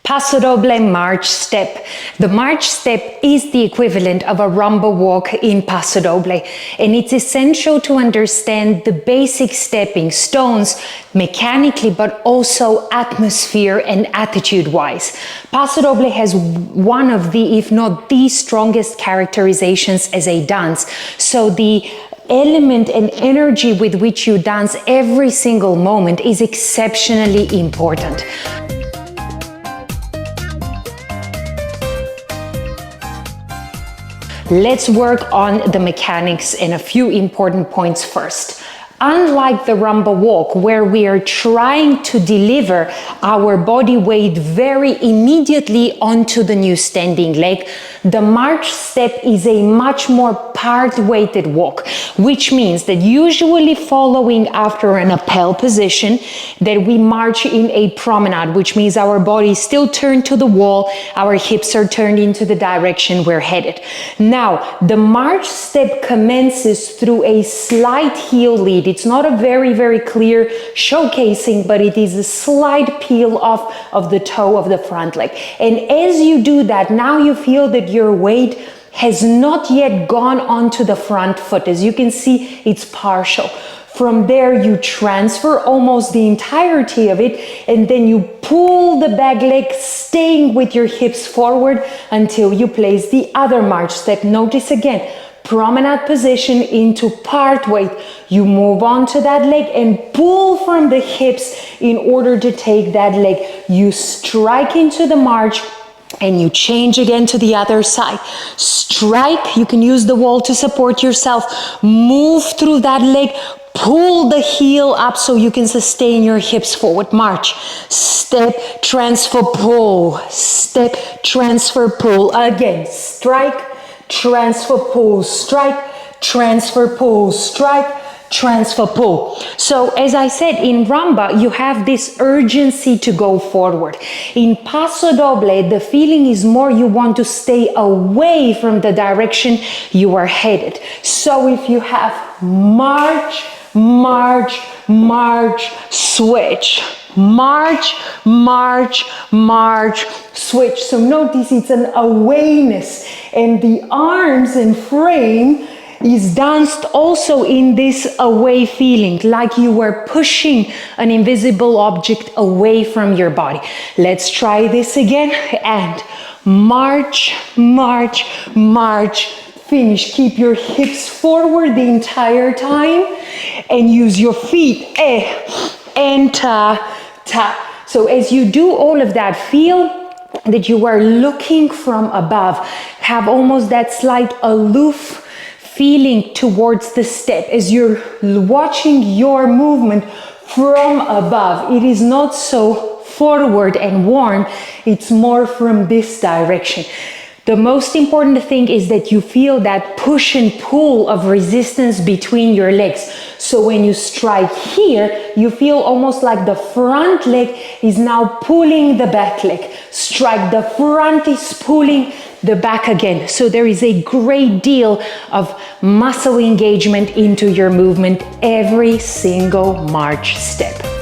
Paso Doble march step. The march step is the equivalent of a rumba walk in Paso Doble, and it's essential to understand the basic stepping stones mechanically, but also atmosphere and attitude-wise. Paso Doble has one of the, if not the strongest characterizations as a dance. So the element and energy with which you dance every single moment is exceptionally important. Let's work on the mechanics and a few important points first. Unlike the rumba walk, where we are trying to deliver our body weight very immediately onto the new standing leg, the march step is a much more part-weighted walk, which means that usually following after an appel position, that we march in a promenade, which means our body is still turned to the wall, our hips are turned into the direction we're headed. Now, the march step commences through a slight heel lead. It's not a very clear showcasing, but it is a slight peel off of the toe of the front leg. And as you do that, now you feel that your weight has not yet gone onto the front foot. As you can see, it's partial. From there, you transfer almost the entirety of it, and then you pull the back leg, staying with your hips forward until you place the other march step. Notice again, promenade position into part weight. You move on to that leg and pull from the hips in order to take that leg. You strike into the march and you change again to the other side. Strike, you can use the wall to support yourself. Move through that leg, pull the heel up so you can sustain your hips forward. March, step, transfer, pull, step, transfer, pull. Again, strike, transfer, pull, strike, transfer, pull, strike, transfer, pull. So as I said, in rumba, you have this urgency to go forward. In Paso Doble, the feeling is more you want to stay away from the direction you are headed. So if you have march, march, march, switch, march, march, march, switch. So notice it's an awareness, and the arms and frame is danced also in this away feeling, like you were pushing an invisible object away from your body. Let's try this again, and march, march, march, finish. Keep your hips forward the entire time and use your feet, and ta, ta. So as you do all of that, feel that you are looking from above, have almost that slight aloof feeling towards the step as you're watching your movement from above. It is not so forward and warm, it's more from this direction. The most important thing is that you feel that push and pull of resistance between your legs. So when you strike here, you feel almost like the front leg is now pulling the back leg. Strike, the front is pulling the back again. So there is a great deal of muscle engagement into your movement every single march step.